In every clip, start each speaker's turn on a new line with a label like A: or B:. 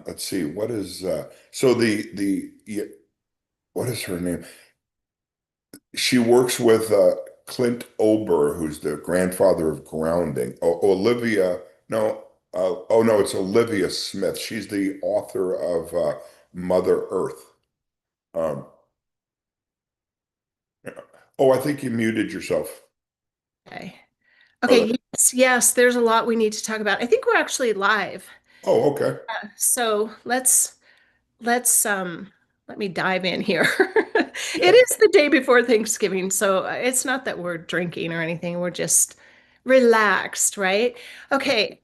A: let's see, what is so the yeah, what is her name? She works with Clint Ober, who's the grandfather of grounding. Olivia, no, oh no, it's Olivia Smith. She's the author of Mother Earth. Um, yeah. Oh, I think you muted yourself.
B: Okay.
A: Oh,
B: Okay, yes, yes, there's a lot we need to talk about. I think we're actually live.
A: oh, okay.
B: So let's let me dive in here. It
A: Yeah.
B: is the day before Thanksgiving, so it's not that we're drinking or anything. We're just relaxed, right? Okay,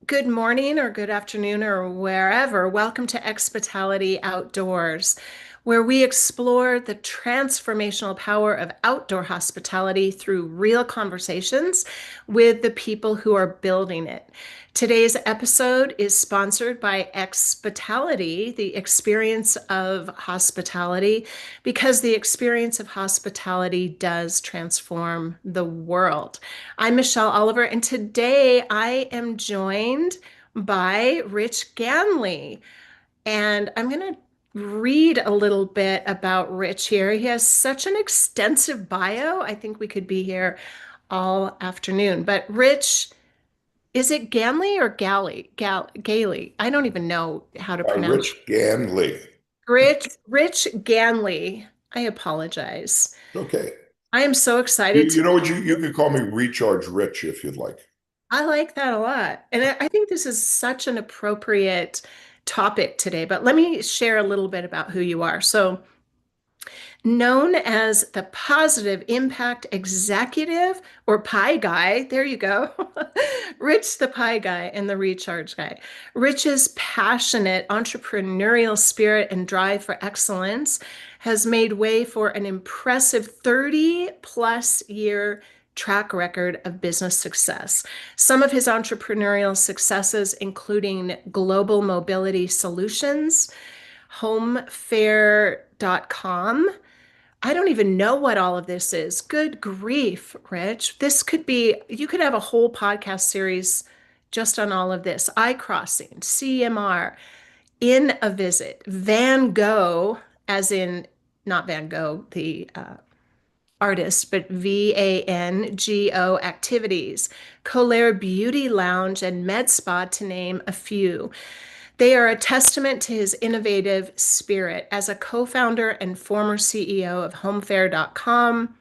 B: good morning or good afternoon or wherever. Welcome to Expitality Outdoors, where we explore the transformational power of outdoor hospitality through real conversations with the people who are building it. Today's episode is sponsored by Expitality, the experience of hospitality, because the experience of hospitality does transform the world. I'm Michelle Oliver, and today I am joined by Rich Ganley. And I'm going to read a little bit about Rich here. He has such an extensive bio. I think we could be here all afternoon. But Rich, is it Ganley or Galey? I don't even know how to pronounce.
A: Rich Ganley.
B: Rich Ganley. I apologize.
A: Okay.
B: I am so
A: You,
B: excited
A: you
B: to.
A: know what? You could call me Recharge Rich if you'd like.
B: I like that a lot. And I think this is such an appropriate topic today. But let me share a little bit about who you are. So, known as the Positive Impact Executive or Pie Guy. There you go. Rich, the Pie Guy, and the Recharge Guy. Rich's passionate entrepreneurial spirit and drive for excellence has made way for an impressive 30 plus year track record of business success. Some of his entrepreneurial successes, including Global Mobility Solutions, homefair.com. I don't even know what all of this is. Good grief, Rich. This could be, you could have a whole podcast series just on all of this. iCrossing, CMR, In a Visit, Van Gogh, as in not Van Gogh, the artist, but VANGO activities, Colaire Beauty Lounge, and Med Spa, to name a few. They are a testament to his innovative spirit. As a co founder and former CEO of HomeFair.com,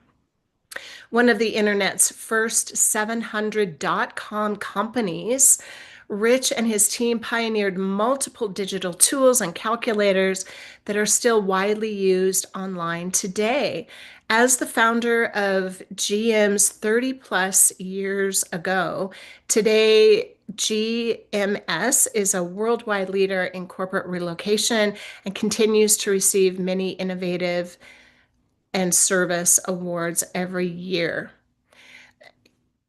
B: one of the internet's first 700.com companies, Rich and his team pioneered multiple digital tools and calculators that are still widely used online today. As the founder of GM's 30 plus years ago, today GMS is a worldwide leader in corporate relocation and continues to receive many innovative and service awards every year.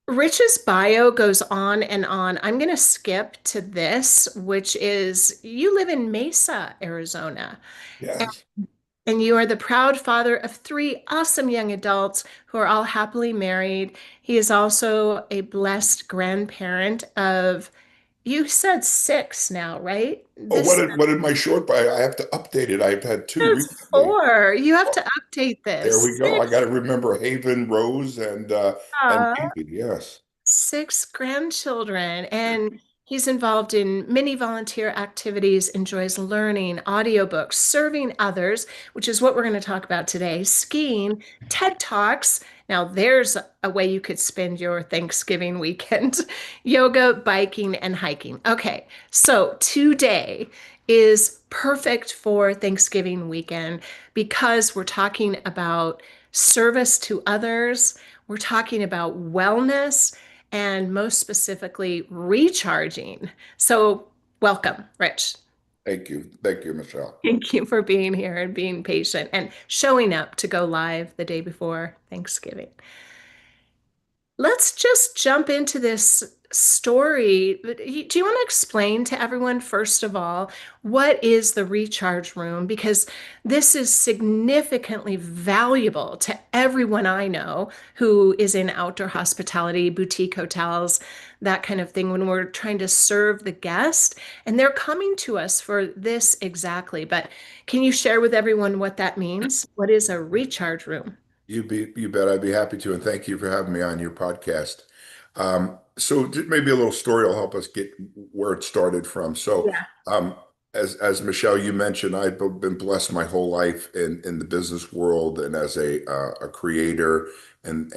B: Rich's bio goes on and on. I'm going to skip to this, which is you live in Mesa, Arizona,
A: Yes.
B: and you are the proud father of three awesome young adults who are all happily married. He is also a blessed grandparent of, you said six now, right?
A: Oh,
B: This
A: what did my short buy? I have to update it. I've had two
B: says
A: recently.
B: four. You have
A: Oh,
B: to update
A: there
B: this.
A: we go. I got to remember Haven, Rose, and
B: Six.
A: Baby. Yes.
B: Six grandchildren, and he's involved in many volunteer activities, enjoys learning, audiobooks, serving others, which is what we're going to talk about today, skiing, TED Talks. Now, there's a way you could spend your Thanksgiving weekend, yoga, biking, and hiking. Okay, so today is perfect for Thanksgiving weekend because we're talking about service to others. We're talking about wellness and most specifically, recharging. So, welcome, Rich.
A: Thank you. Thank you, Michelle.
B: Thank you for being here and being patient and showing up to go live the day before Thanksgiving. Let's just jump into this story, do you want to explain to everyone, first of all, what is the recharge room? Because this is significantly valuable to everyone I know who is in outdoor hospitality, boutique hotels, that kind of thing, when we're trying to serve the guest. And they're coming to us for this exactly. But can you share with everyone what that means? What is a recharge room?
A: You bet I'd be happy to, and thank you for having me on your podcast. So maybe a little story will help us get where it started from.
B: Yeah.
A: Um, as Michelle, you mentioned, I've been blessed my whole life in the business world and as a creator, and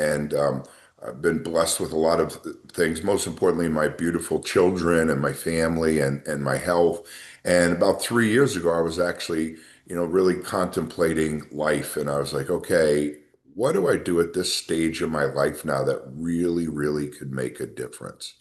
A: I've been blessed with a lot of things. Most importantly, my beautiful children and my family and my health. And about 3 years ago, I was actually, really contemplating life, and I was like, okay, what do I do at this stage of my life now that really, really could make a difference?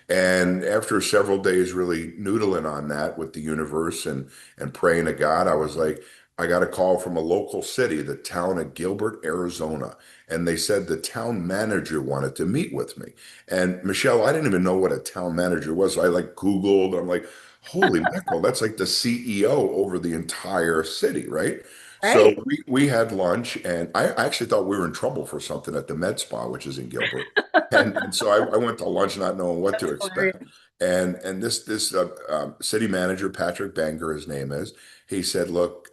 A: And after several days really noodling on that with the universe and praying to God, I was like, I got a call from a local city, the town of Gilbert, Arizona. And they said the town manager wanted to meet with me. And Michelle, I didn't even know what a town manager was. So I like Googled, I'm like, holy mackerel, that's like the CEO over the entire city, right? So
B: Right.
A: we had lunch, and I actually thought we were in trouble for something at the Med Spa, which is in Gilbert. And so I went to lunch not knowing what to
B: That's
A: expect.
B: hilarious.
A: And this city manager, Patrick Banger, his name is, he said, look,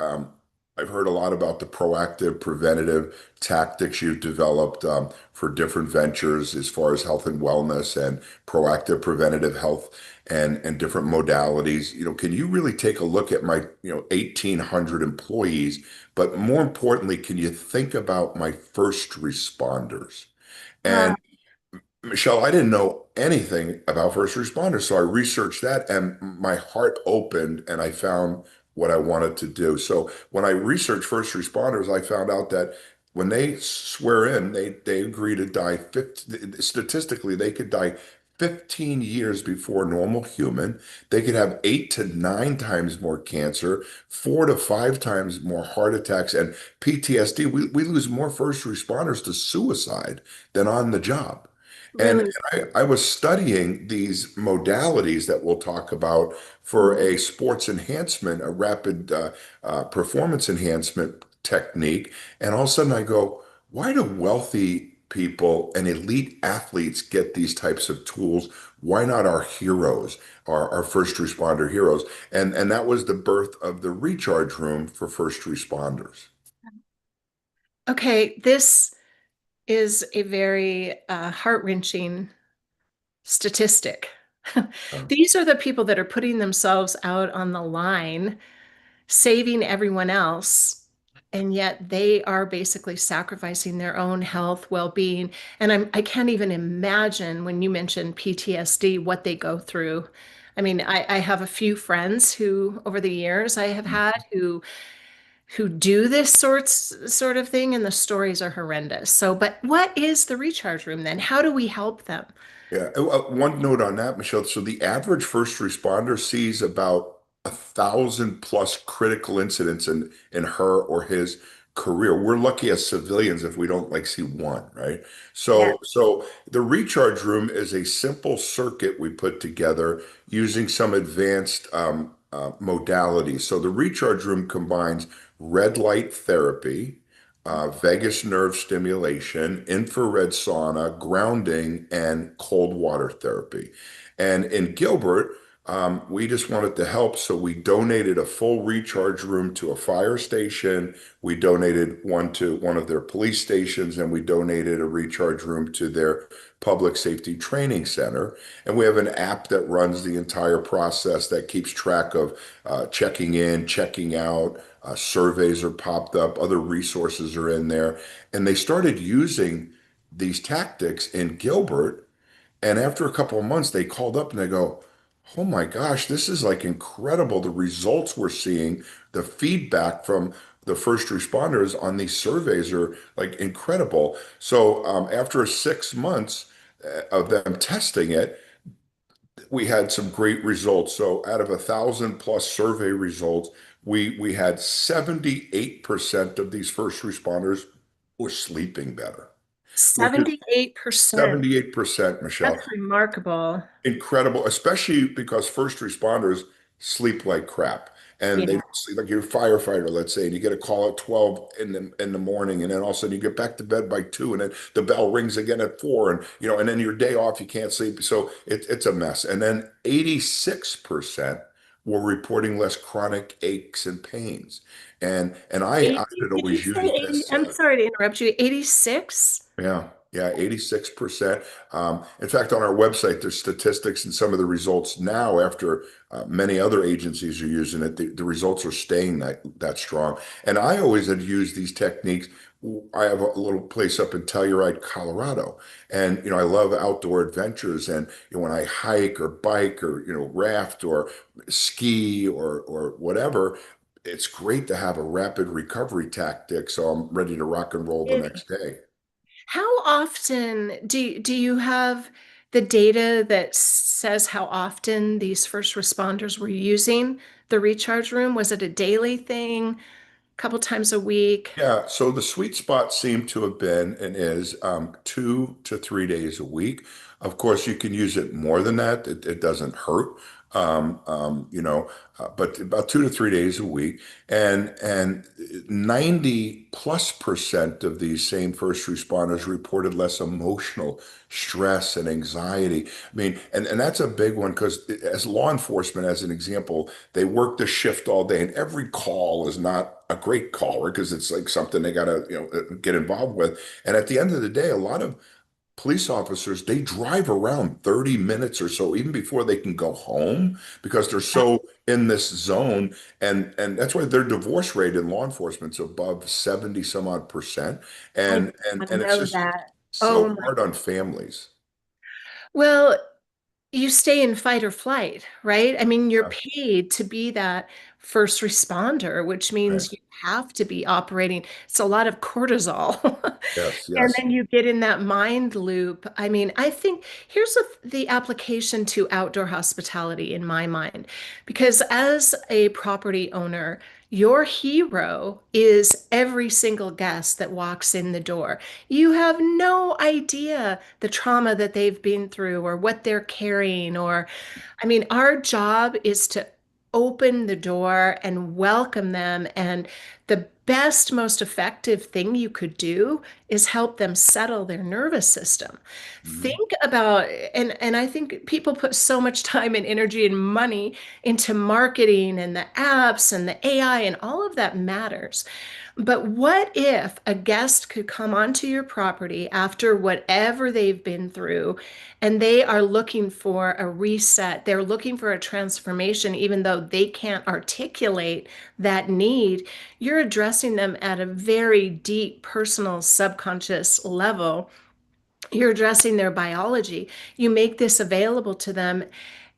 A: I've heard a lot about the proactive, preventative tactics you've developed for different ventures as far as health and wellness and proactive preventative health and different modalities. Can you really take a look at my, 1,800 employees, but more importantly, can you think about my first responders?
B: Ah,
A: And Michelle, I didn't know anything about first responders, so I researched that and my heart opened and I found what I wanted to do. So when I researched first responders, I found out that when they swear in, they agree to die 50, statistically, they could die 15 years before a normal human. They could have 8 to 9 times more cancer, 4 to 5 times more heart attacks, and PTSD. We lose more first responders to suicide than on the job. And
B: really?
A: I was studying these modalities that we'll talk about for a sports enhancement, a rapid performance enhancement technique. And all of a sudden I go, why do wealthy people and elite athletes get these types of tools? Why not our heroes, our first responder heroes? And that was the birth of the recharge room for first responders.
B: Okay, this is a very heart-wrenching statistic.
A: Uh,
B: These are the people that are putting themselves out on the line, saving everyone else, and yet they are basically sacrificing their own health, well-being. And I can't even imagine when you mentioned PTSD, what they go through. I mean, I have a few friends who, over the years, I have had who do this sort of thing, and the stories are horrendous. So, but what is the recharge room then? How do we help them?
A: Yeah. One note on that, Michelle. So the average first responder sees about 1,000 plus critical incidents in her or his career. We're lucky as civilians if we don't like see one, right?
B: Yeah.
A: So the recharge room is a simple circuit we put together using some advanced modalities. So the recharge room combines red light therapy, vagus nerve stimulation, infrared sauna, grounding, and cold water therapy. And in Gilbert, we just wanted to help, so we donated a full recharge room to a fire station. We donated one to one of their police stations, and we donated a recharge room to their public safety training center. And we have an app that runs the entire process that keeps track of checking in, checking out. Surveys are popped up, other resources are in there. And they started using these tactics in Gilbert. And after a couple of months, they called up and they go, oh my gosh, this is like incredible. The results we're seeing, the feedback from the first responders on these surveys are like incredible. So after 6 months of them testing it, we had some great results. So out of 1,000 plus survey results, we had 78% of these first responders were sleeping better. which is
B: 78%.
A: 78%, Michelle.
B: That's remarkable.
A: Incredible, especially because first responders sleep like crap. And they
B: Yeah.
A: don't sleep like you're a firefighter, let's say, and you get a call at 12 in the morning, and then all of a sudden you get back to bed by 2, and then the bell rings again at 4, and and then your day off, you can't sleep. So it's a mess. And then 86% were reporting less chronic aches and pains. And I
B: 80,
A: had
B: did you
A: always
B: say
A: used
B: 80?
A: this.
B: I'm sorry to interrupt you. 86?
A: Yeah, yeah, 86%. In fact, on our website, there's statistics and some of the results now after many other agencies are using it. The results are staying that strong. And I always had used these techniques. I have a little place up in Telluride, Colorado, and I love outdoor adventures. And when I hike or bike or raft or ski or whatever, it's great to have a rapid recovery tactic, so I'm ready to rock and roll the next day.
B: How often do you have the data that says how often these first responders were using the recharge room? Was it a daily thing, a couple times a week?
A: Yeah, so the sweet spot seemed to have been and is 2 to 3 days a week. Of course, you can use it more than that. It doesn't hurt, but about 2 to 3 days a week, and 90+% of these same first responders reported less emotional stress and anxiety. I mean, and that's a big one because as law enforcement, as an example, they work the shift all day, and every call is not a great caller because it's like something they got to get involved with. And at the end of the day, a lot of police officers, they drive around 30 minutes or so even before they can go home because they're so in this zone. And that's why their divorce rate in law enforcement's above 70 some odd percent.
B: I did
A: And
B: not
A: it's
B: know
A: just
B: that. Oh
A: so
B: my.
A: hard on families.
B: Well, you stay in fight or flight, right? I mean, you're
A: Yeah,
B: paid to be that first responder, which
A: right.
B: means you have to be operating. It's a lot of cortisol.
A: Yes,
B: And
A: yes.
B: then you get in that mind loop. I mean, I think here's the application to outdoor hospitality in my mind. Because as a property owner, your hero is every single guest that walks in the door. You have no idea the trauma that they've been through or what they're carrying. Or, I mean, our job is to open the door and welcome them. And the best, most effective thing you could do is help them settle their nervous system.
A: Mhm.
B: Think about, and I think people put so much time and energy and money into marketing and the apps and the AI, and all of that matters. But what if a guest could come onto your property after whatever they've been through and they are looking for a reset? They're looking for a transformation, even though they can't articulate that need. You're addressing them at a very deep, personal, subconscious level. You're addressing their biology. You make this available to them,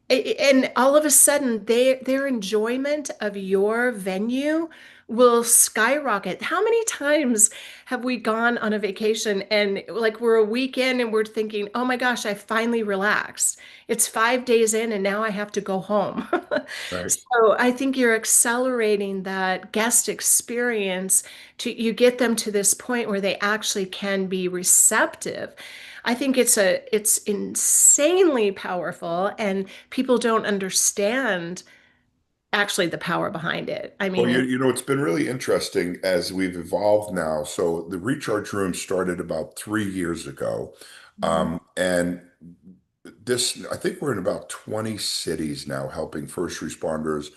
B: and all of a sudden their enjoyment of your venue will skyrocket. How many times have we gone on a vacation and like we're a weekend and we're thinking, oh my gosh, I finally relaxed. It's 5 days in and now I have to go home.
A: Right.
B: So I think you're accelerating that guest experience to you get them to this point where they actually can be receptive. I think it's insanely powerful, and people don't understand actually the power behind it. I
A: Well,
B: mean,
A: it's been really interesting as we've evolved now. So the recharge room started about 3 years ago. And I think we're in about 20 cities now helping first responders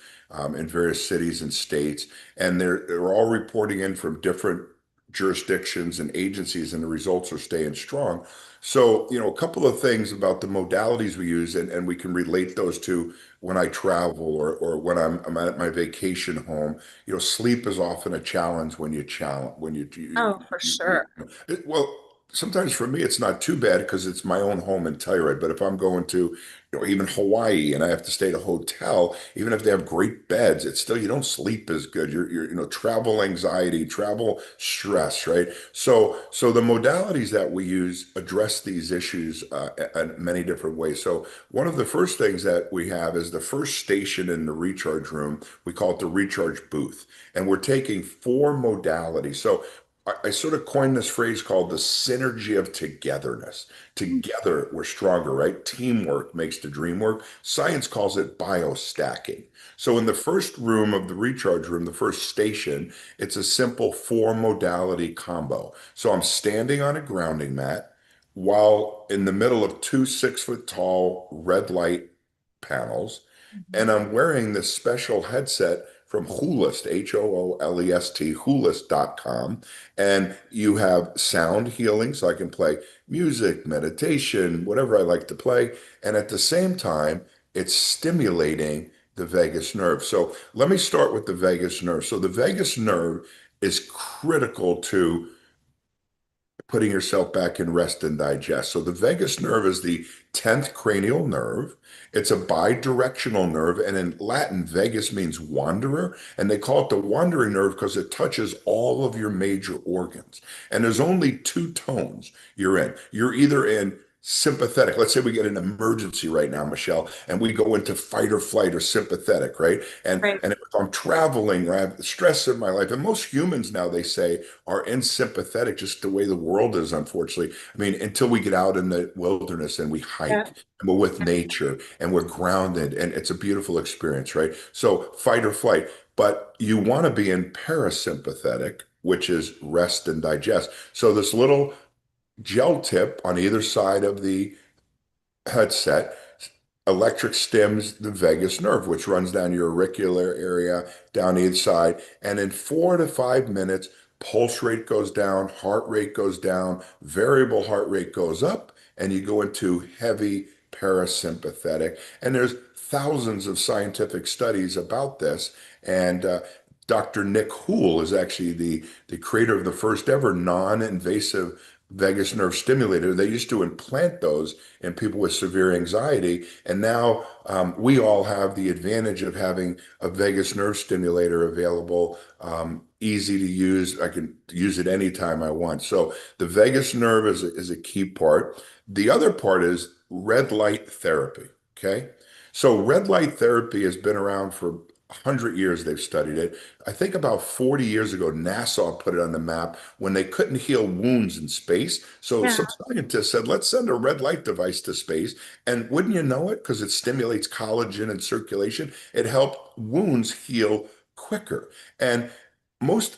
A: in various cities and states. And they're all reporting in from different jurisdictions and agencies, and the results are staying strong. So, a couple of things about the modalities we use, and we can relate those to when I travel or when I'm at my vacation home. Sleep is often a challenge when you challenge when
B: oh, for sure.
A: well, sometimes for me it's not too bad because it's my own home in Telluride. But if I'm going to, even Hawaii, and I have to stay at a hotel, even if they have great beds, it's still you don't sleep as good. You're travel anxiety, travel stress, right? So the modalities that we use address these issues in many different ways. So one of the first things that we have is the first station in the recharge room. We call it the recharge booth, and we're taking four modalities. So I sort of coined this phrase called the synergy of togetherness. Together, we're stronger, right? Teamwork makes the dream work. Science calls it biostacking. So, in the first room of the recharge room, the first station, it's a simple four modality combo. So, I'm standing on a grounding mat while in the middle of two 6 foot tall red light panels. And I'm wearing this special headset from Hoolist, Hoolest, Hoolist.com. And you have sound healing, so I can play music, meditation, whatever I like to play. And at the same time, it's stimulating the vagus nerve. So let me start with the vagus nerve. So the vagus nerve is critical to putting yourself back in rest and digest. So the vagus nerve is the 10th cranial nerve. It's a bidirectional nerve, and in Latin, vagus means wanderer, and they call it the wandering nerve because it touches all of your major organs. And there's only two tones you're in. You're either in sympathetic. Let's say we get an emergency right now, Michelle, and we go into fight or flight or sympathetic, right? And
B: Right.
A: and if I'm traveling or I have stress in my life, and most humans now they say are in sympathetic, just the way the world is, unfortunately. I mean, until we get out in the wilderness and we
B: Yeah.
A: hike and we're with nature and we're grounded, and it's a beautiful experience, right? So fight or flight, but you want to be in parasympathetic, which is rest and digest. So this little gel tip on either side of the headset electric stims the vagus nerve, which runs down your auricular area, down either side. And in 4 to 5 minutes, pulse rate goes down, heart rate goes down, variable heart rate goes up, and you go into heavy parasympathetic. And there's thousands of scientific studies about this. And Dr. Nick Hoole is actually the creator of the first ever non-invasive vagus nerve stimulator. They used to implant those in people with severe anxiety. And now we all have the advantage of having a vagus nerve stimulator available, easy to use. I can use it anytime I want. So the vagus nerve is a key part. The other part is red light therapy. Okay. So red light therapy has been around for 100 years. They've studied it. I think about 40 years ago, NASA put it on the map when they couldn't heal wounds in space. So
B: Yeah.
A: some scientists said, let's send a red light device to space. And wouldn't you know it, because it stimulates collagen and circulation, it helped wounds heal quicker. And most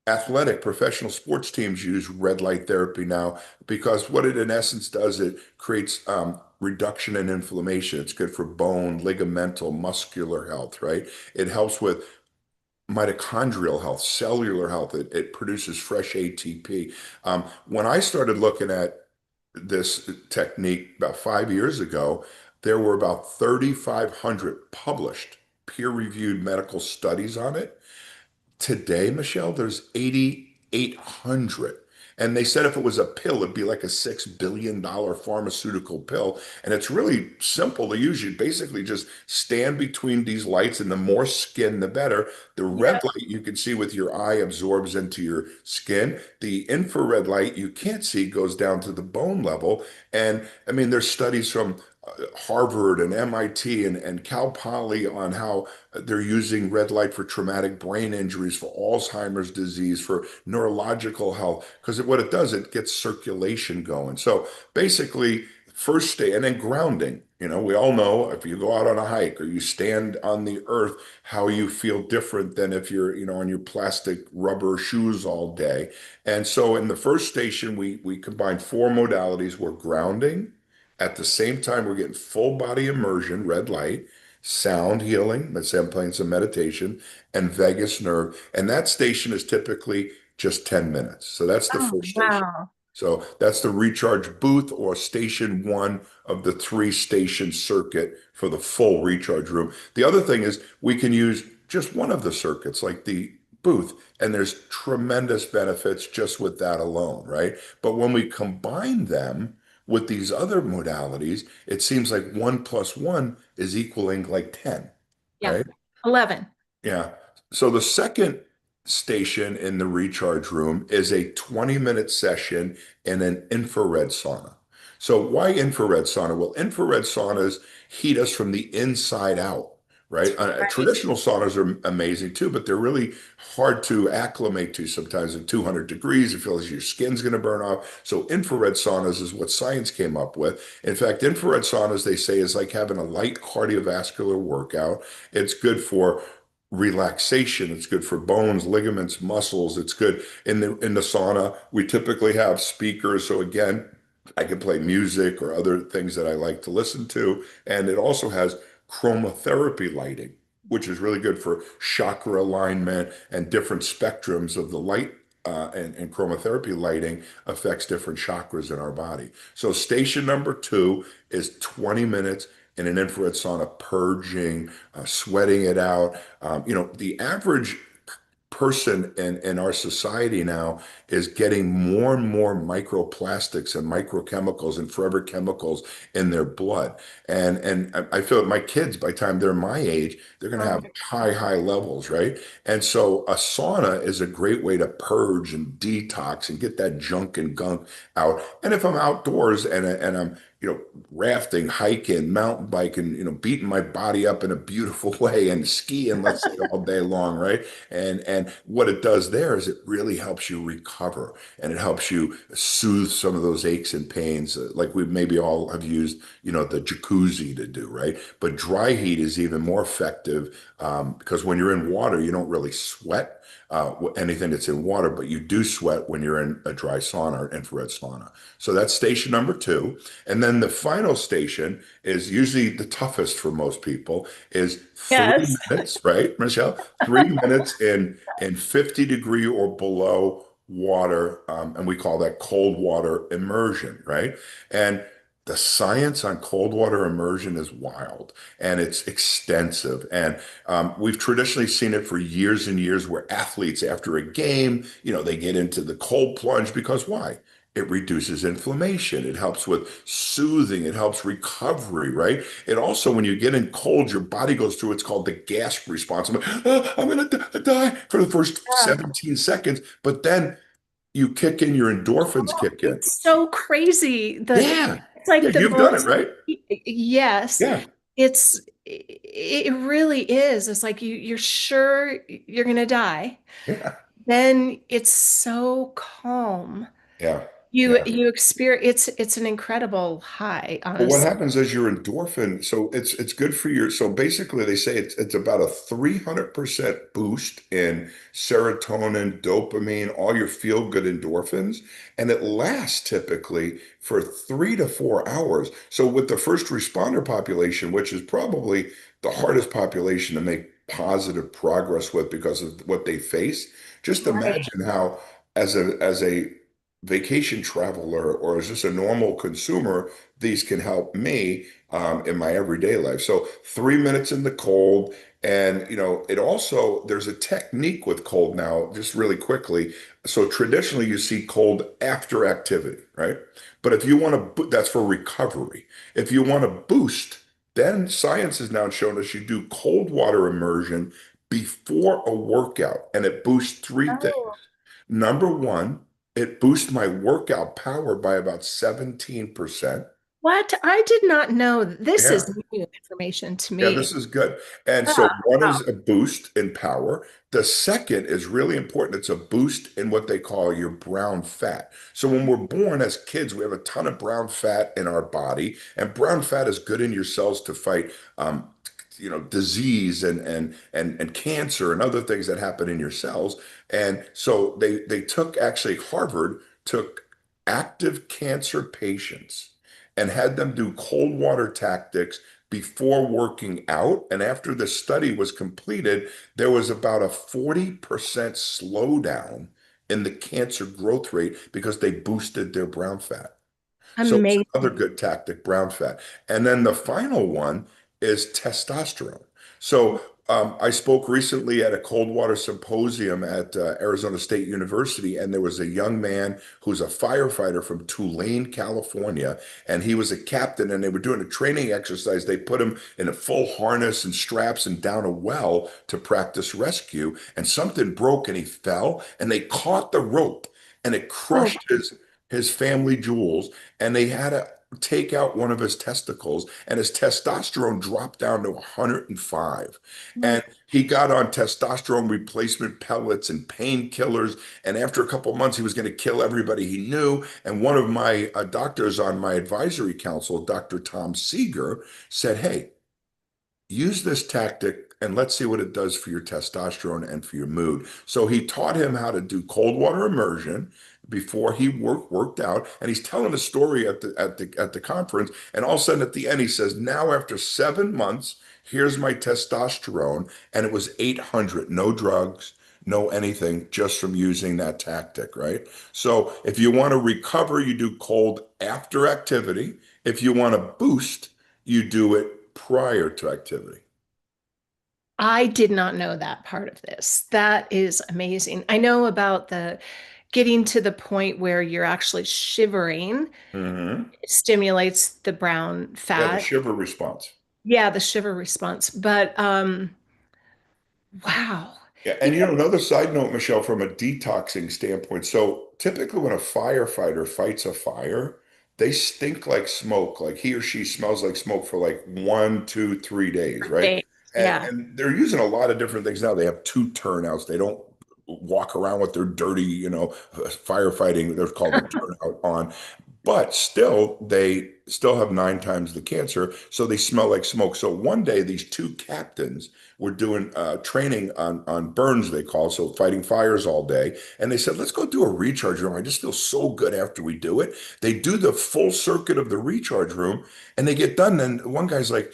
A: athletic professional sports teams use red light therapy now because what it in essence does, it creates reduction in inflammation. It's good for bone, ligamental, muscular health, right? It helps with mitochondrial health, cellular health. It produces fresh ATP. When I started looking at this technique about 5 years ago, there were about 3,500 published peer-reviewed medical studies on it. Today, Michelle, there's 8,800. And they said if it was a pill, it'd be like a $6 billion pharmaceutical pill. And it's really simple to use. You basically just stand between these lights, and the more skin, the better. The red
B: Yeah.
A: light you can see with your eye absorbs into your skin. The infrared light you can't see goes down to the bone level. And I mean, there's studies from Harvard and MIT and Cal Poly on how they're using red light for traumatic brain injuries, for Alzheimer's disease, for neurological health, because what it does, it gets circulation going. So basically, first day, and then grounding. You know, we all know if you go out on a hike or you stand on the earth, how you feel different than if you're, on your plastic rubber shoes all day. And so in the first station, we combine four modalities. We're grounding. At the same time, we're getting full body immersion, red light, sound healing. Let's say I'm playing some meditation, and vagus nerve. And that station is typically just 10 minutes. So that's the
B: Oh,
A: first station.
B: wow.
A: So that's the recharge booth, or station one of the three-station circuit for the full recharge room. The other thing is we can use just one of the circuits, like the booth, and there's tremendous benefits just with that alone, right? But when we combine them with these other modalities, it seems like one plus one is equaling like 10,
B: Yeah.
A: right?
B: 11.
A: Yeah. So the second station in the recharge room is a 20-minute session in an infrared sauna. So why infrared sauna? Well, infrared saunas heat us from the inside out, right?
B: Right.
A: Traditional saunas are amazing too, but they're really hard to acclimate to sometimes at 200 degrees. It feels like your skin's going to burn off. So infrared saunas is what science came up with. In fact, infrared saunas, they say, is like having a light cardiovascular workout. It's good for relaxation. It's good for bones, ligaments, muscles. It's good in the sauna. We typically have speakers. So again, I can play music or other things that I like to listen to. And it also has chromotherapy lighting, which is really good for chakra alignment and different spectrums of the light. And chromotherapy lighting affects different chakras in our body. So, station number two is 20 minutes in an infrared sauna, purging, sweating it out. The average person in our society now is getting more and more microplastics and microchemicals and forever chemicals in their blood. And I feel that my kids, by the time they're my age, they're going to
B: Oh,
A: have high levels, right? And so a sauna is a great way to purge and detox and get that junk and gunk out. And if I'm outdoors and I'm rafting, hiking, mountain biking, beating my body up in a beautiful way and skiing, let's say, all day long, right? And what it does there is it really helps you recover and it helps you soothe some of those aches and pains, like we maybe all have used, the jacuzzi to do, right? But dry heat is even more effective because when you're in water, you don't really sweat anything that's in water, but you do sweat when you're in a dry sauna or infrared sauna. So that's station number two. And then the final station is usually the toughest for most people is
B: yes.
A: 3 minutes, right, Michelle? 3 minutes in 50-degree or below water, and we call that cold water immersion, right? And the science on cold water immersion is wild and it's extensive. And we've traditionally seen it for years and years where athletes, after a game, they get into the cold plunge because why? It reduces inflammation. It helps with soothing. It helps recovery, right? It also, when you get in cold, your body goes through what's called the gasp response. I'm going to die for the first
B: Yeah.
A: 17 seconds, but then you kick in, your endorphins kick in.
B: It's so crazy.
A: Yeah.
B: It's
A: Yeah,
B: like the
A: you've done it,
B: most,
A: right?
B: yes,
A: Yeah.
B: it really is. It's like you're sure you're gonna die.
A: Yeah.
B: Then it's so calm.
A: Yeah.
B: You
A: Yeah.
B: you experience it's an incredible high,
A: Well, what
B: honestly.
A: happens is your endorphin, so it's good for your, so basically they say it's about a 300% boost in serotonin, dopamine, all your feel-good endorphins, and it lasts typically for 3 to 4 hours. So with the first responder population, which is probably the hardest population to make positive progress with because of what they face, just
B: Right.
A: imagine how as a vacation traveler or as just a normal consumer, these can help me in my everyday life. So 3 minutes in the cold. And, it also, there's a technique with cold now, just really quickly. So traditionally, you see cold after activity, right? But if you want to, that's for recovery. If you want to boost, then science has now shown us you do cold water immersion before a workout, and it boosts three things.
B: Oh,
A: Number one, it boosts my workout power by about 17%.
B: what? I did not know. This is
A: Yeah.
B: new information to
A: Yeah,
B: me.
A: this is good. And
B: Oh,
A: so one
B: wow.
A: is a boost in power. The second is really important. It's a boost in what they call your brown fat. So when we're born as kids, we have a ton of brown fat in our body, and brown fat is good in your cells to fight disease and cancer and other things that happen in your cells. And so they took actually Harvard took active cancer patients and had them do cold water tactics before working out. And after the study was completed, there was about a 40% slowdown in the cancer growth rate because they boosted their brown fat. So it's another
B: Amazing.
A: good tactic, brown fat. And then the final one is testosterone. So I spoke recently at a cold water symposium at Arizona State University, and there was a young man who's a firefighter from Tulane, California, and he was a captain, and they were doing a training exercise. They put him in a full harness and straps and down a well to practice rescue, and something broke and he fell, and they caught the rope, and it
B: Oh,
A: crushed his family jewels, and they had to take out one of his testicles, and his testosterone dropped down to 105.
B: My
A: And he got on testosterone replacement pellets and painkillers. And after a couple of months, he was going to kill everybody he knew. And one of my doctors on my advisory council, Dr. Tom Seeger, said, "Hey, use this tactic and let's see what it does for your testosterone and for your mood." So he taught him how to do cold water immersion before he worked out. And he's telling a story at the conference. And all of a sudden at the end, he says, "Now after 7 months, here's my testosterone." And it was 800, no drugs, no anything, just from using that tactic, right? So if you want to recover, you do cold after activity. If you want to boost, you do it prior to activity.
B: I did not know that part of this. That is amazing. I know about the getting to the point where you're actually shivering.
A: Hmm.
B: It stimulates the brown
A: Yeah, the
B: fat.
A: shiver response.
B: Yeah, the shiver response. But wow.
A: Yeah,
B: You
A: and
B: know,
A: another side note, Michelle, from a detoxing standpoint. So typically when a firefighter fights a fire, they stink like smoke, like he or she smells like smoke for like 1, 2, 3 days, right?
B: days.
A: And
B: Yeah.
A: and they're using a lot of different things now. They have two turnouts. They don't walk around with their dirty, firefighting, they're called a turnout on. But still, they still have 9 times the cancer, so they smell like smoke. So one day, these two captains were doing training on burns, they call, so fighting fires all day. And they said, "Let's go do a recharge room. I just feel so good after we do it." They do the full circuit of the recharge room, and they get done. And one guy's like,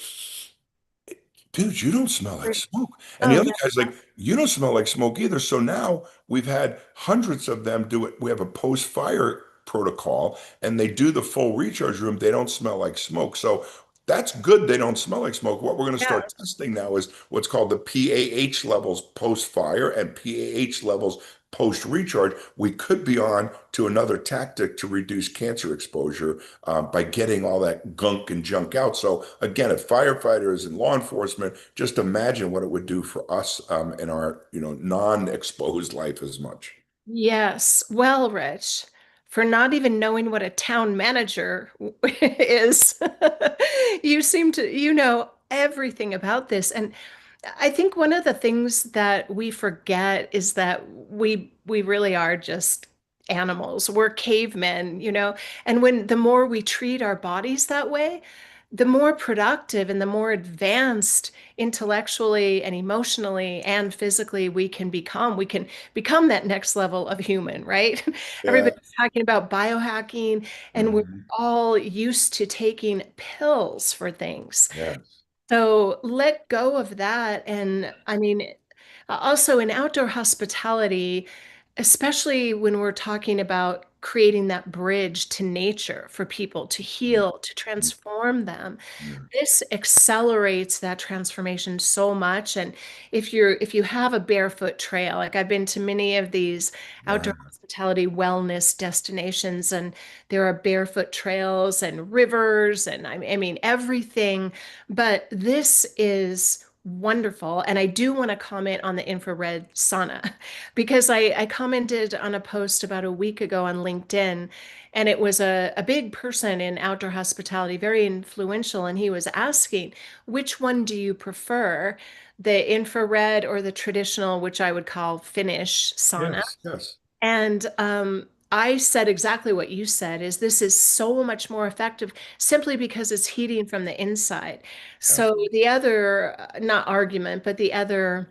A: "Dude, you don't smell like smoke." And the
B: Oh,
A: other
B: no.
A: guy's like, "You don't smell like smoke either." So now we've had hundreds of them do it. We have a post-fire protocol and they do the full recharge room. They don't smell like smoke. So that's good. They don't smell like smoke. What we're going to
B: Yeah.
A: start testing now is what's called the PAH levels post-fire and PAH levels post-recharge. We could be on to another tactic to reduce cancer exposure by getting all that gunk and junk out. So again, if firefighters and law enforcement, just imagine what it would do for us in our, non-exposed life as much.
B: Yes. Well, Rich, for not even knowing what a town manager is, you know everything about this. And I think one of the things that we forget is that we really are just animals. We're cavemen, and when the more we treat our bodies that way, the more productive and the more advanced intellectually and emotionally and physically we can become. We can become that next level of human, right?
A: Yeah.
B: Everybody's talking about biohacking, and we're
A: Mhm.
B: all used to taking pills for things.
A: Yes.
B: So let go of that. And I mean, also in outdoor hospitality, especially when we're talking about creating that bridge to nature for people to heal, to transform them,
A: Mhm.
B: this accelerates that transformation so much. And if you have a barefoot trail, like I've been to many of these outdoor
A: Yeah.
B: hospitality wellness destinations, and there are barefoot trails and rivers, and I mean everything. But this is wonderful. And I do want to comment on the infrared sauna because I commented on a post about a week ago on LinkedIn, and it was a big person in outdoor hospitality, very influential. And he was asking, which one do you prefer, the infrared or the traditional, which I would call Finnish sauna?
A: Yes. Yes.
B: And I said exactly what you said, is this is so much more effective simply because it's heating from the inside.
A: Yeah.
B: So the other, not argument, but the other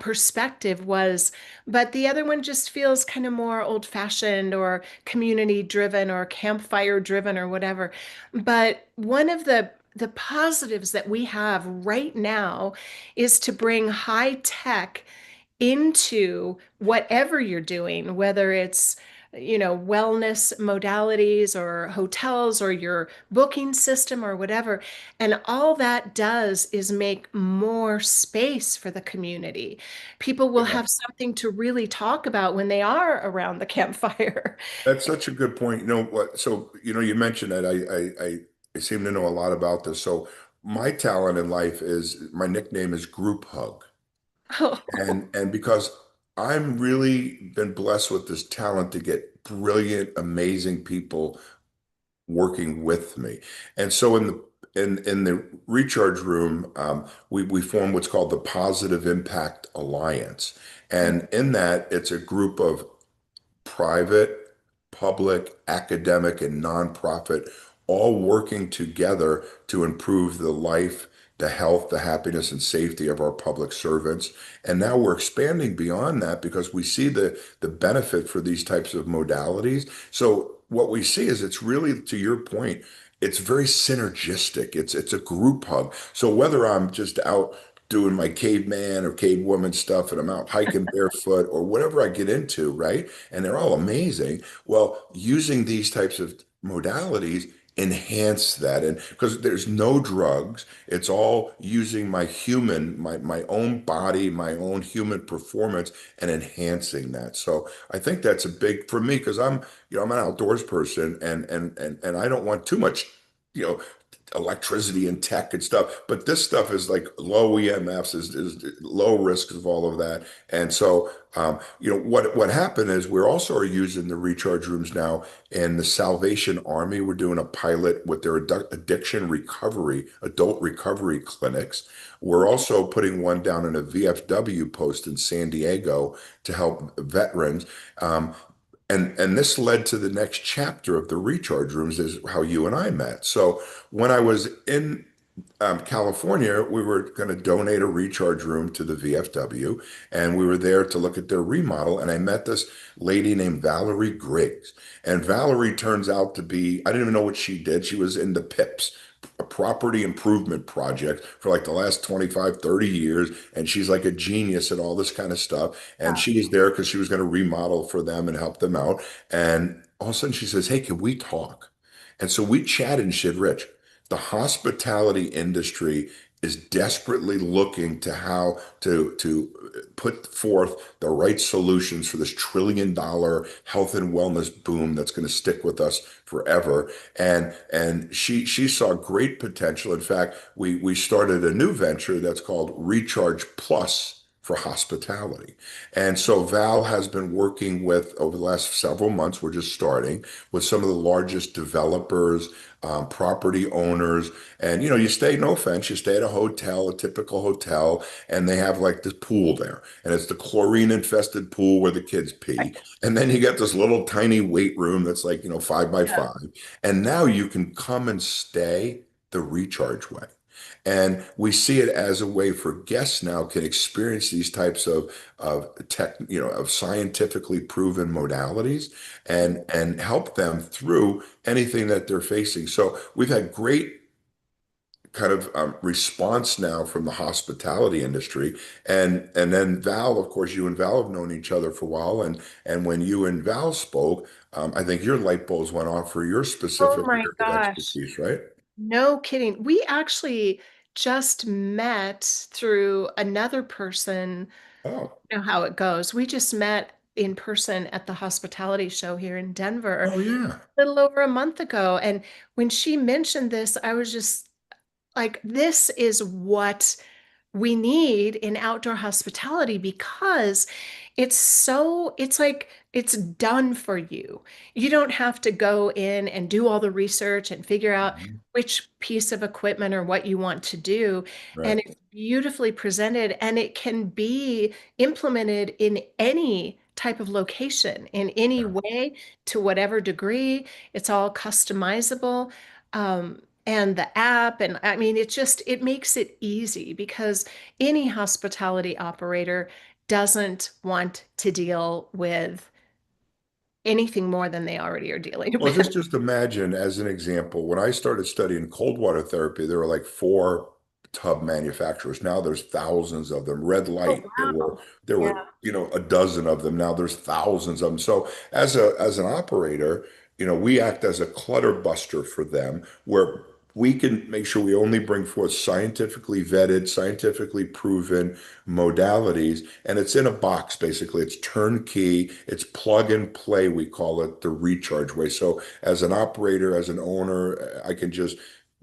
B: perspective was, but the other one just feels kind of more old-fashioned or community-driven or campfire-driven or whatever. But one of the positives that we have right now is to bring high tech into whatever you're doing, whether it's, wellness modalities or hotels or your booking system or whatever. And all that does is make more space for the community. People will
A: Yeah.
B: have something to really talk about when they are around the campfire.
A: That's such a good point. You know what? So, you mentioned that I seem to know a lot about this. So my talent in life is my nickname is Group Hug. And because I'm really been blessed with this talent to get brilliant, amazing people working with me. And so in the recharge room, we form what's called the Positive Impact Alliance. And in that, it's a group of private, public, academic, and nonprofit, all working together to improve the life, the health, the happiness, and safety of our public servants. And now we're expanding beyond that because we see the benefit for these types of modalities. So what we see is it's really, to your point, it's very synergistic. It's a group hug. So whether I'm just out doing my caveman or cavewoman stuff and I'm out hiking barefoot or whatever I get into, right? And they're all amazing. Well, using these types of modalities enhance that. And because there's no drugs, it's all using my own body, my own human performance and enhancing that. So I think that's a big for me because I'm an outdoors person and I don't want too much, you know, electricity and tech and stuff. But this stuff is like low EMFs, is low risks of all of that. And so, what happened is we're also are using the recharge rooms now in the Salvation Army. We're doing a pilot with their addiction recovery, adult recovery clinics. We're also putting one down in a VFW post in San Diego to help veterans. And this led to the next chapter of the recharge rooms is how you and I met. So when I was in California, we were going to donate a recharge room to the VFW, and we were there to look at their remodel. And I met this lady named Valerie Griggs. And Valerie turns out to be, I didn't even know what she did. She was in the PIPs, a property improvement project for like the last 25, 30 years. And she's like a genius at all this kind of stuff. And she was there because she was going to remodel for them and help them out. And all of a sudden she says, "Hey, can we talk?" And so we chatted and she said, "Rich, the hospitality industry is desperately looking to how to put forth the right solutions for this $1 trillion health and wellness boom that's going to stick with us forever." And she saw great potential. In fact, we started a new venture that's called Recharge Plus for hospitality. And so Val has been working with over the last several months, we're just starting with some of the largest developers, property owners. And you stay, no offense, you stay at a hotel, a typical hotel, and they have like this pool there. And it's the chlorine infested pool where the kids pee. And then you get this little tiny weight room that's like, 5 by 5. And now you can come and stay the recharge way. And we see it as a way for guests now can experience these types of tech, of scientifically proven modalities and help them through anything that they're facing. So we've had great kind of response now from the hospitality industry, and then Val, of course, you and Val have known each other for a while, and when you and Val spoke, I think your light bulbs went off for your
B: Oh
A: specific
B: my
A: area of
B: gosh.
A: expertise, right?
B: No kidding. We actually just met through another person.
A: Oh,
B: You know how it goes. We just met in person at the hospitality show here in Denver
A: oh yeah.
B: a little over a month ago. And when she mentioned this, I was just like, this is what we need in outdoor hospitality because it's like it's done for you. You don't have to go in and do all the research and figure out
A: Mhm.
B: which piece of equipment or what you want to do.
A: Right.
B: And it's beautifully presented and it can be implemented in any type of location, in any
A: Yeah.
B: way, to whatever degree. It's all customizable. And the app, and I mean, it makes it easy because any hospitality operator doesn't want to deal with anything more than they already are dealing
A: Well,
B: with.
A: just imagine as an example, when I started studying cold water therapy, there were like four tub manufacturers. Now there's thousands of them. Red
B: Oh,
A: light, there were
B: wow.
A: there
B: Yeah.
A: were, a dozen of them. Now there's thousands of them. So as an operator, we act as a clutter buster for them where we can make sure we only bring forth scientifically vetted, scientifically proven modalities, and it's in a box, basically. It's turnkey, it's plug and play, we call it the recharge way. So as an operator, as an owner, I can just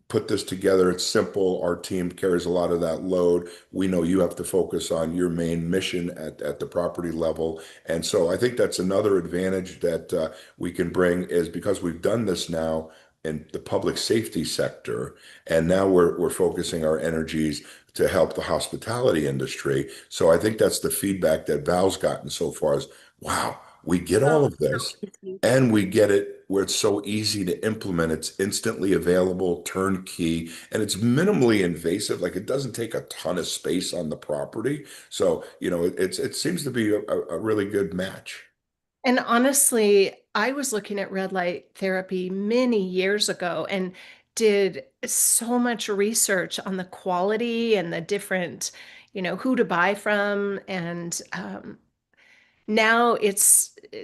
A: put this together. It's simple. Our team carries a lot of that load. We know you have to focus on your main mission at the property level. And so I think that's another advantage that we can bring is because we've done this now. in the public safety sector, and now we're focusing our energies to help the hospitality industry. So I think that's the feedback that Val's gotten so far is, wow, we get
B: Oh,
A: all of
B: so
A: this
B: easy.
A: and we get it where it's so easy to implement. It's instantly available, turnkey, and it's minimally invasive. Like it doesn't take a ton of space on the property. So, it seems to be a really good match.
B: And honestly, I was looking at red light therapy many years ago and did so much research on the quality and the different, who to buy from. And now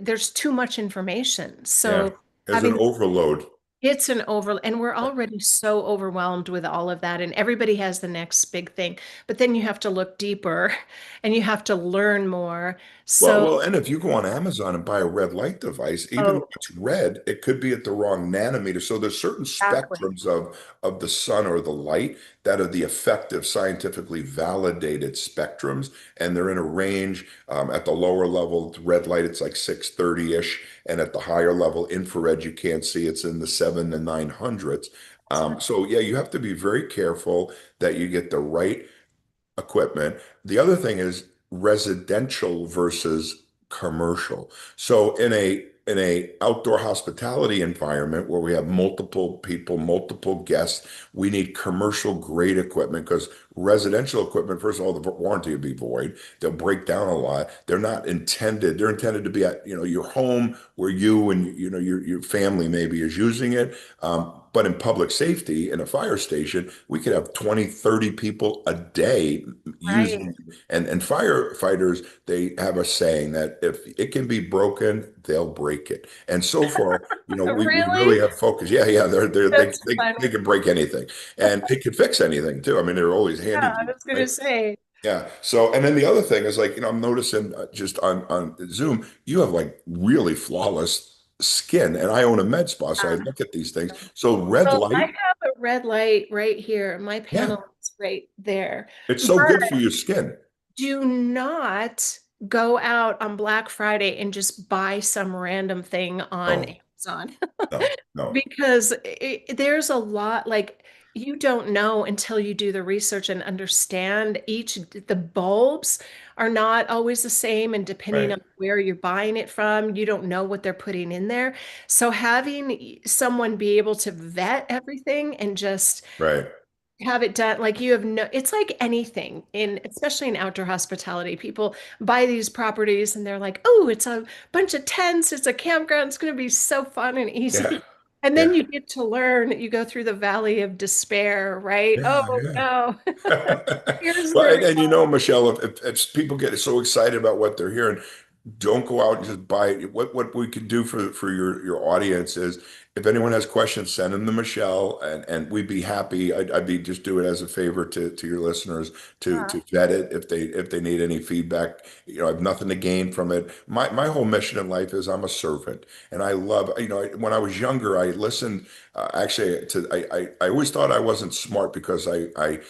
B: there's too much information.
A: Yeah.
B: So
A: There's an
B: having
A: overload.
B: it's an over, and we're already so overwhelmed with all of that, and everybody has the next big thing. But then you have to look deeper and you have to learn more. So,
A: Well, and if you go on Amazon and buy a red light device, even though
B: oh,
A: it's red, it could be at the wrong nanometer. So there's certain
B: exactly.
A: spectrums of the sun or the light that are the effective, scientifically validated spectrums, and they're in a range. At the lower level, red light, it's like 630-ish, and at the higher level, infrared, you can't see, it's in the 7 to 900s. So yeah, you have to be very careful that you get the right equipment. The other thing is residential versus commercial. So in a outdoor hospitality environment where we have multiple people, multiple guests, we need commercial grade equipment because residential equipment, first of all, the warranty will be void. They'll break down a lot. They're intended to be at, your home where you and your family maybe is using it. But in public safety, in a fire station, we could have 20, 30 people a day
B: Right.
A: using, and firefighters, they have a saying that if it can be broken, they'll break it. And so far, we really
B: Really?
A: have focused. Yeah, yeah,
B: That's funny.
A: they can break anything, and they can fix anything too. I mean, they're always
B: Yeah,
A: handy to
B: I
A: you,
B: was gonna
A: right?
B: say.
A: Yeah. So, and then the other thing is like, I'm noticing just on Zoom, you have like really flawless skin, and I own a med spa, so I look at these things. So red
B: Well, I
A: light,
B: have a red light right here. My
A: yeah,
B: panel is right there.
A: it's so
B: But
A: good for your skin.
B: do not go out on Black Friday and just buy some random thing on
A: No,
B: Amazon.
A: no.
B: Because there's a lot, like, you don't know until you do the research and understand the bulbs are not always the same, and depending
A: Right,
B: on where you're buying it from, you don't know what they're putting in there. So having someone be able to vet everything and just
A: right.
B: have it done, like, you have no, it's like anything in, especially in outdoor hospitality, people buy these properties and they're like, oh, it's a bunch of tents, it's a campground, it's going to be so fun and
A: Yeah,
B: easy. And then
A: yeah,
B: you get to learn, you go through the valley of despair, right?
A: yeah,
B: Oh
A: yeah.
B: no. Here's
A: Well,
B: the
A: and Michelle, if people get so excited about what they're hearing, don't go out and just buy it. What we can do for your audience is if anyone has questions, send them to Michelle, and we'd be happy. I'd be just do it as a favor to your listeners to vet it if they need any feedback. I have nothing to gain from it. My whole mission in life is I'm a servant, and I love. When I was younger, I listened. Actually, I always thought I wasn't smart because I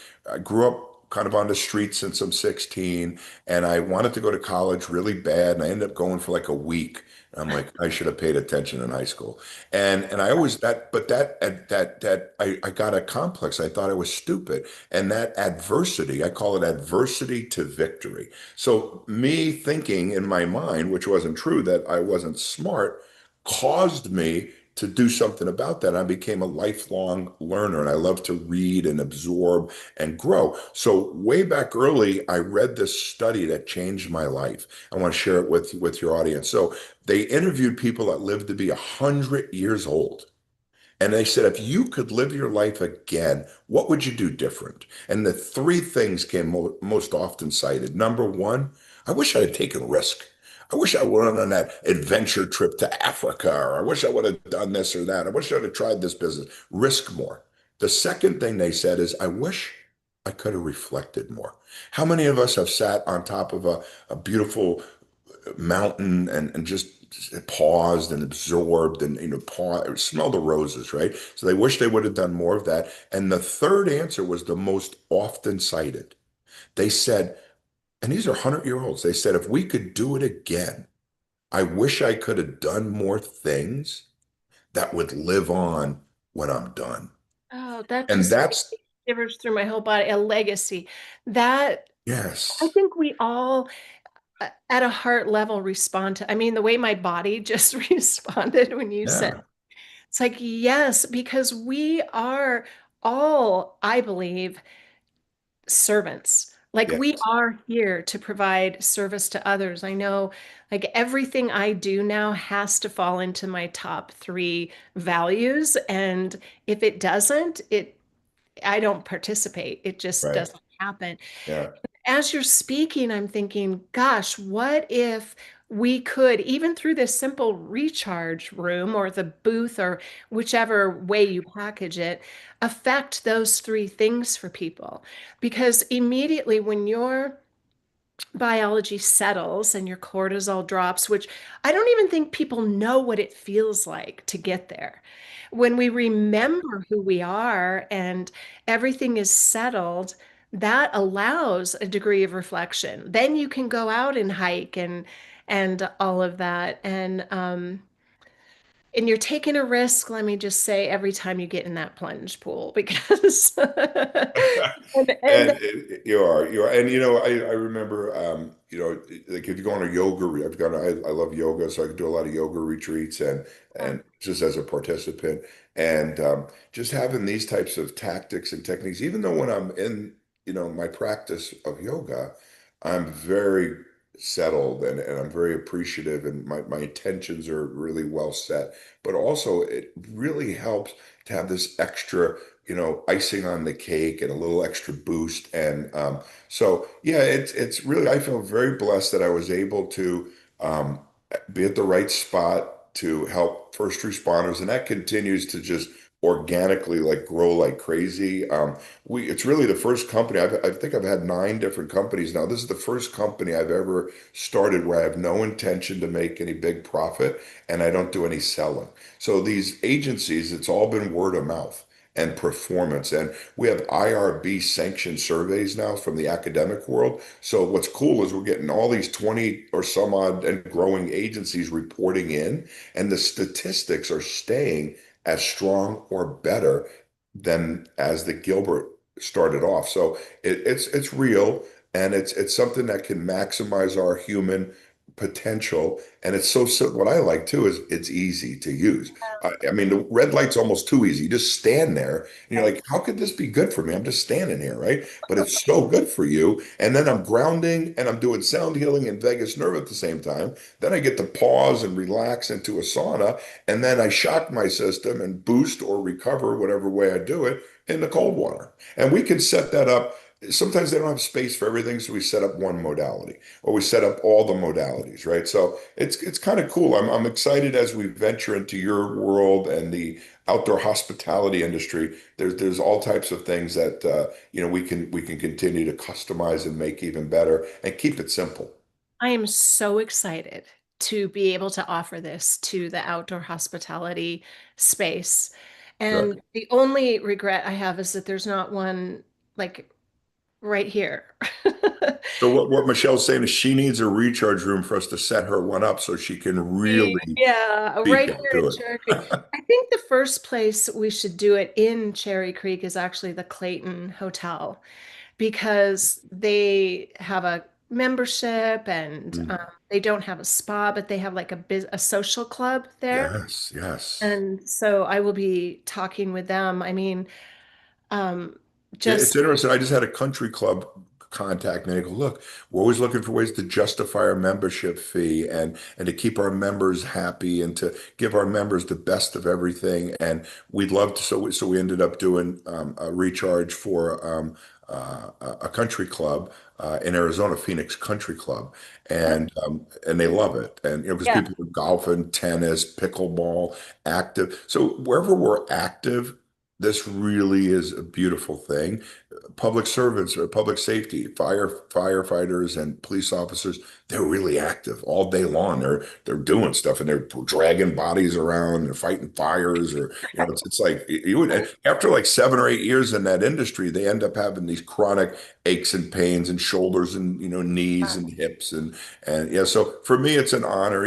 A: grew up kind of on the streets since I'm 16, and I wanted to go to college really bad, and I ended up going for like a week. And I'm like, I should have paid attention in high school. And I always that, but that I got a complex. I thought I was stupid. And that adversity, I call it adversity to victory. So me thinking in my mind, which wasn't true, that I wasn't smart, caused me to do something about that. I became a lifelong learner, and I love to read and absorb and grow. So way back early, I read this study that changed my life. I want to share it with your audience. So they interviewed people that lived to be 100 years old. And they said, if you could live your life again, what would you do different? And the three things came most often cited. Number one, I wish I had taken risk. I wish I went on that adventure trip to Africa, or I wish I would have done this or that. I wish I'd have tried this business. Risk more. The second thing they said is, I wish I could have reflected more. How many of us have sat on top of a beautiful mountain and just paused and absorbed and pause, smell the roses, right? So they wish they would have done more of that. And the third answer was the most often cited. They said, and these are 100-year-olds, they said, if we could do it again, I wish I could have done more things that would live on when I'm done.
B: Oh, that
A: And
B: just
A: that's,
B: shivers through my whole body. A legacy. That I
A: yes,
B: think we all at a heart level respond to. I mean, the way my body just responded when you said
A: yeah,
B: it's like, yes, because we are all, I believe, servants. Like we
A: yes,
B: are here to provide service to others. I know like everything I do now has to fall into my top three values. And if it doesn't, I don't participate. It just
A: right.
B: doesn't happen.
A: Yeah.
B: As you're speaking, I'm thinking, gosh, what if we could, even through this simple recharge room or the booth or whichever way you package it, affect those three things for people? Because immediately when you're biology settles and your cortisol drops, which I don't even think people know what it feels like to get there. When we remember who we are and everything is settled, that allows a degree of reflection. Then you can go out and hike and all of that. And you're taking a risk, let me just say, every time you get in that plunge pool because and
A: And you are, and I remember, like if you go on a yoga, I love yoga, so I could do a lot of yoga retreats and just as a participant, and just having these types of tactics and techniques, even though when I'm in, my practice of yoga, I'm very settled and I'm very appreciative and my intentions are really well set, but also it really helps to have this extra icing on the cake and a little extra boost. And so, yeah, it's really, I feel very blessed that I was able to um, be at the right spot to help first responders, and that continues to just organically like grow like crazy. It's really the first company. I think I've had 9 different companies now. This is the first company I've ever started where I have no intention to make any big profit and I don't do any selling. So these agencies, it's all been word of mouth and performance. And we have IRB sanctioned surveys now from the academic world. So what's cool is we're getting all these 20 or some odd and growing agencies reporting in, and the statistics are staying as strong or better than as the Gilbert started off. So it's real, and it's something that can maximize our human potential. And it's so what I like too is it's easy to use. I mean, the red light's almost too easy. You just stand there and you're
B: right.
A: like, how could this be good for me? I'm just standing here, right? But it's so good for you. And then I'm grounding and I'm doing sound healing and vagus nerve at the same time. Then I get to pause and relax into a sauna. And then I shock my system and boost or recover, whatever way I do it, in the cold water. And we can set that up. Sometimes they don't have space for everything, so we set up one modality or we set up all the modalities, right? So it's kind of cool. I'm excited as we venture into your world and the outdoor hospitality industry. There's all types of things that we can continue to customize and make even better and keep it simple.
B: I am so excited to be able to offer this to the outdoor hospitality space.
A: Good.
B: And the only regret I have is that there's not one like right here.
A: So what Michelle's saying is she needs a recharge room for us to set her one up so she can really
B: Yeah,
A: speak
B: right here
A: into
B: in
A: it.
B: Cherry Creek. I think the first place we should do it in Cherry Creek is actually the Clayton Hotel because they have a membership and
A: Mm.
B: they don't have a spa, but they have like a social club there.
A: Yes, yes.
B: And so I will be talking with them. I mean, um,
A: It's
B: just
A: interesting. I just had a country club contact me. They go, look, we're always looking for ways to justify our membership fee and to keep our members happy and to give our members the best of everything. And we'd love to. So we ended up doing a recharge for a country club in Arizona, Phoenix Country Club, and they love it. And because
B: yeah,
A: people are golfing, tennis, pickleball, active. So wherever we're active, this really is a beautiful thing. Public servants or public safety, firefighters and police officers, they're really active all day long. They're doing stuff and they're dragging bodies around, they're fighting fires, or it's like you would after like 7 or 8 years in that industry, they end up having these chronic aches and pains and shoulders and knees and hips and yeah. So for me, it's an honor.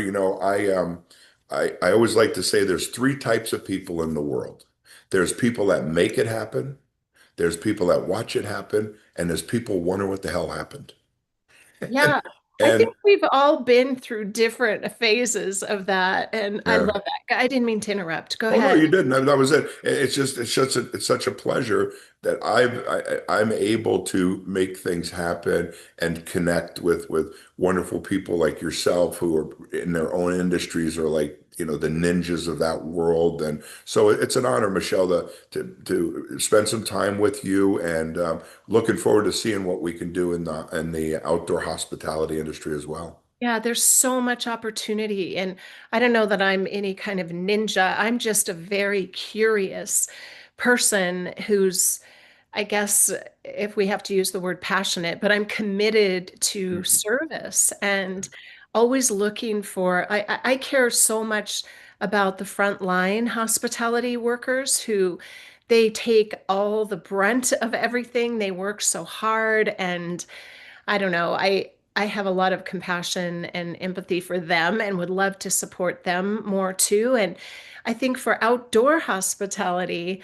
A: I always like to say there's 3 types of people in the world. There's people that make it happen, there's people that watch it happen, and there's people wonder what the hell happened.
B: Yeah, I
A: And
B: think we've all been through different phases of that, and I
A: yeah.
B: love that. I didn't mean to interrupt. Go
A: Oh no,
B: ahead.
A: you didn't. That was it. It's such a pleasure that I'm able to make things happen and connect with wonderful people like yourself who are in their own industries or like, the ninjas of that world. And so it's an honor, Michelle, to spend some time with you and looking forward to seeing what we can do in the outdoor hospitality industry as well.
B: Yeah, there's so much opportunity. And I don't know that I'm any kind of ninja. I'm just a very curious person who's, I guess, if we have to use the word passionate, but I'm committed to
A: Mhm.
B: service and always looking for, I care so much about the frontline hospitality workers who they take all the brunt of everything. They work so hard and I don't know. I have a lot of compassion and empathy for them and would love to support them more too. And I think for outdoor hospitality,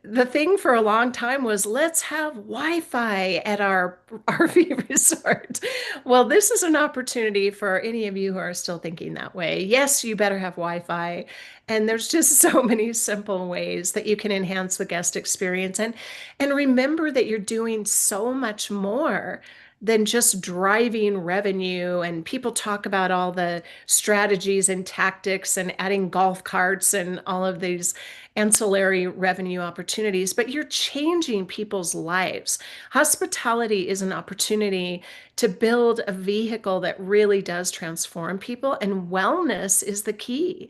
B: the thing for a long time was let's have Wi-Fi at our RV resort. Well, this is an opportunity for any of you who are still thinking that way. Yes, you better have Wi-Fi. And there's just so many simple ways that you can enhance the guest experience. And remember that you're doing so much more than just driving revenue. And people talk about all the strategies and tactics and adding golf carts and all of these ancillary revenue opportunities, but you're changing people's lives. Hospitality is an opportunity to build a vehicle that really does transform people, and wellness is the key.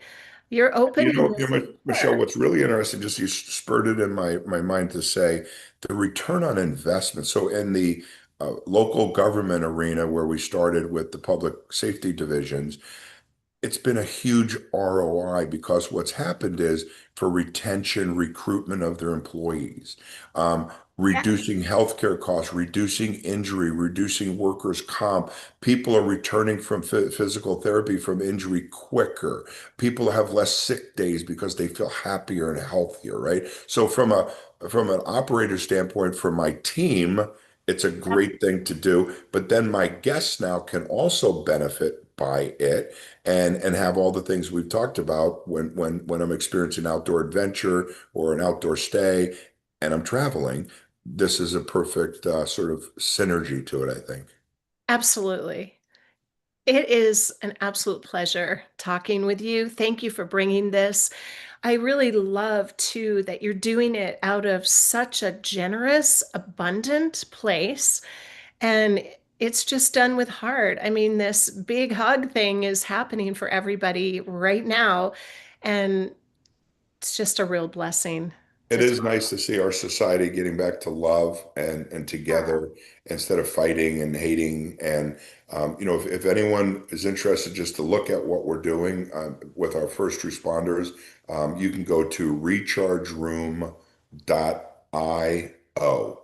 B: You're opening this
A: Michelle,
B: door.
A: what's really interesting, just you spurred it in my mind to say the return on investment. So in the local government arena where we started with the public safety divisions, it's been a huge ROI because what's happened is for retention, recruitment of their employees,
B: Yeah,
A: reducing healthcare costs, reducing injury, reducing workers' comp. People are returning from physical therapy from injury quicker. People have less sick days because they feel happier and healthier, right? So from an operator standpoint, for my team, it's a great thing to do. But then my guests now can also benefit by it and have all the things we've talked about when I'm experiencing outdoor adventure or an outdoor stay and I'm traveling. This is a perfect sort of synergy to it, I think.
B: absolutely. It is an absolute pleasure talking with you. Thank you for bringing this. I really love too that you're doing it out of such a generous, abundant place. And it's just done with heart. I mean, this big hug thing is happening for everybody right now. And it's just a real blessing
A: It
B: to
A: is
B: talk.
A: nice to see our society getting back to love and together instead of fighting and hating. And if anyone is interested just to look at what we're doing with our first responders, you can go to rechargeroom.io.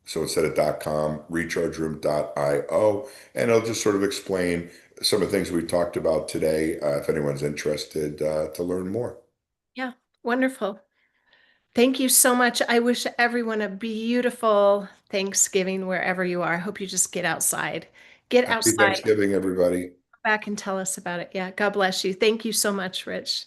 A: So instead of .com, rechargeroom.io, and it'll just sort of explain some of the things we talked about today. If anyone's interested to learn more.
B: Yeah, wonderful. Thank you so much. I wish everyone a beautiful Thanksgiving wherever you are. I hope you just get outside. Get
A: Happy
B: outside.
A: Thanksgiving, everybody.
B: Back and tell us about it. Yeah, God bless you. Thank you so much, Rich.